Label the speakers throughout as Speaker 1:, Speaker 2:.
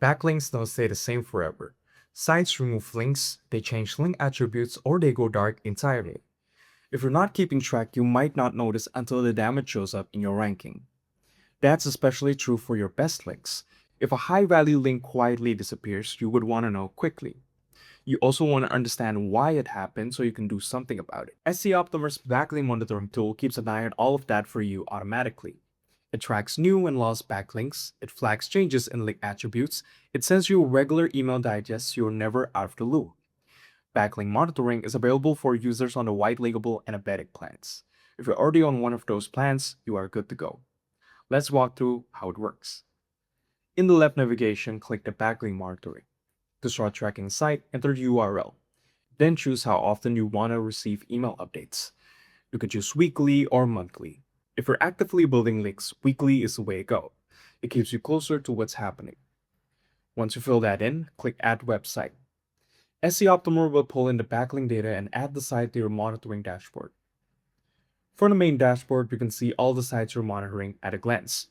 Speaker 1: Backlinks don't stay the same forever. Sites remove links, they change link attributes, or they go dark entirely. If you're not keeping track, you might not notice until the damage shows up in your ranking. That's especially true for your best links. If a high value link quietly disappears, you would want to know quickly. You also want to understand why it happened so you can do something about it. SEOptimer's backlink monitoring tool keeps an eye on all of that for you automatically. It tracks new and lost backlinks, it flags changes in link attributes, it sends you regular email digests so you're never out of the loop. Backlink monitoring is available for users on the white label and embedded plans. If you're already on one of those plans, you are good to go. Let's walk through how it works. In the left navigation, click the backlink monitoring. To start tracking the site, enter the URL. Then choose how often you want to receive email updates. You can choose weekly or monthly. If you're actively building links, weekly is the way to go. It keeps you closer to what's happening. Once you fill that in, click Add Website. SEOptimer will pull in the backlink data and add the site to your monitoring dashboard. For the main dashboard, you can see all the sites you're monitoring at a glance.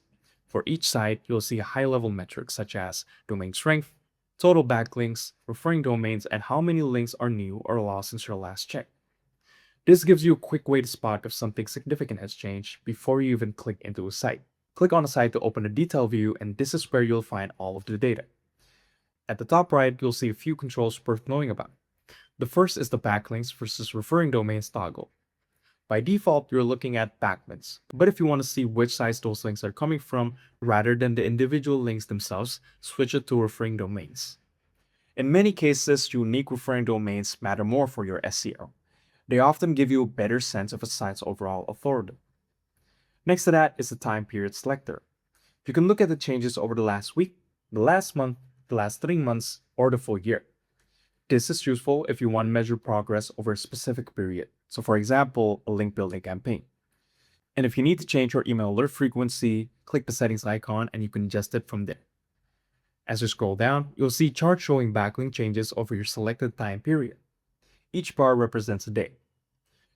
Speaker 1: For each site, you'll see high-level metrics such as domain strength, total backlinks, referring domains, and how many links are new or lost since your last check. This gives you a quick way to spot if something significant has changed before you even click into a site. Click on a site to open a detail view, and this is where you'll find all of the data. At the top right, you'll see a few controls worth knowing about. The first is the backlinks versus referring domains toggle. By default, you're looking at backlinks, but if you want to see which sites those links are coming from rather than the individual links themselves, switch it to referring domains. In many cases, unique referring domains matter more for your SEO. They often give you a better sense of a site's overall authority. Next to that is the time period selector. You can look at the changes over the last week, the last month, the last 3 months, or the full year. This is useful if you want to measure progress over a specific period. So for example, a link building campaign. And if you need to change your email alert frequency, click the settings icon and you can adjust it from there. As you scroll down, you'll see charts showing backlink changes over your selected time period. Each bar represents a day.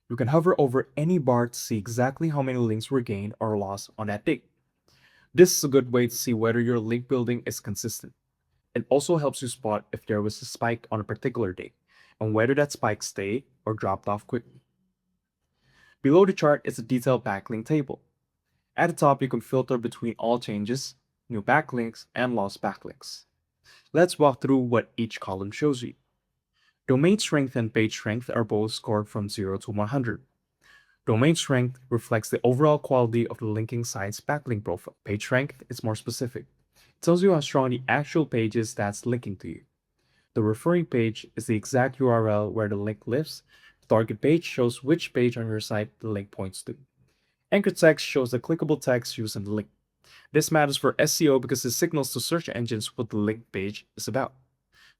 Speaker 1: You can hover over any bar to see exactly how many links were gained or lost on that date. This is a good way to see whether your link building is consistent. It also helps you spot if there was a spike on a particular day, and whether that spike stayed or dropped off quickly. Below the chart is a detailed backlink table. At the top, you can filter between all changes, new backlinks, and lost backlinks. Let's walk through what each column shows you. Domain strength and page strength are both scored from 0 to 100. Domain strength reflects the overall quality of the linking site's backlink profile. Page strength is more specific. It tells you how strong the actual page is that's linking to you. The referring page is the exact URL where the link lives. The target page shows which page on your site the link points to. Anchor text shows the clickable text used in the link. This matters for SEO because it signals to search engines what the link page is about.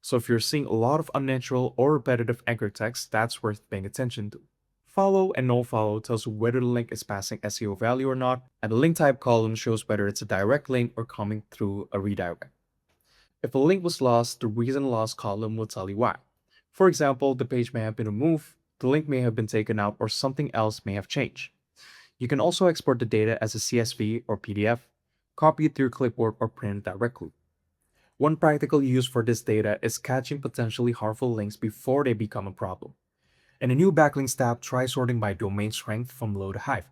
Speaker 1: So if you're seeing a lot of unnatural or repetitive anchor text, that's worth paying attention to. Follow and no follow tells you whether the link is passing SEO value or not, and the link type column shows whether it's a direct link or coming through a redirect. If a link was lost, the reason lost column will tell you why. For example, the page may have been removed, the link may have been taken out, or something else may have changed. You can also export the data as a CSV or PDF, copy it to your clipboard, or print it directly. One practical use for this data is catching potentially harmful links before they become a problem. In the new Backlinks tab, try sorting by domain strength from low to high.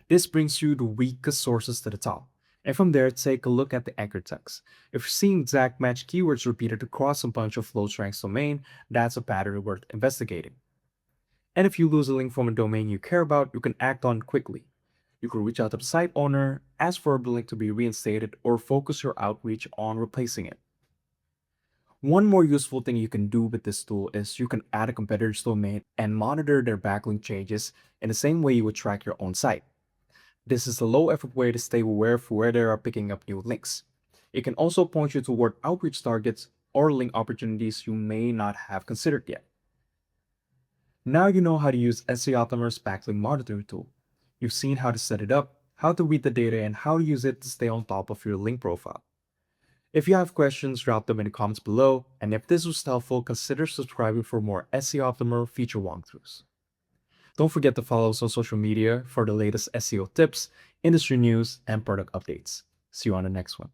Speaker 1: This brings you the weakest sources to the top. And from there, take a look at the anchor text. If you're seeing exact match keywords repeated across a bunch of low strength domain, that's a pattern worth investigating. And if you lose a link from a domain you care about, you can act on it quickly. You can reach out to the site owner, ask for the link to be reinstated, or focus your outreach on replacing it. One more useful thing you can do with this tool is you can add a competitor's domain and monitor their backlink changes in the same way you would track your own site. This is a low-effort way to stay aware of where they are picking up new links. It can also point you toward outreach targets or link opportunities you may not have considered yet. Now you know how to use SEOptimer's backlink monitoring tool. You've seen how to set it up, how to read the data, and how to use it to stay on top of your link profile. If you have questions, drop them in the comments below, and if this was helpful, consider subscribing for more SEOptimer feature walkthroughs. Don't forget to follow us on social media for the latest SEO tips, industry news, and product updates. See you on the next one.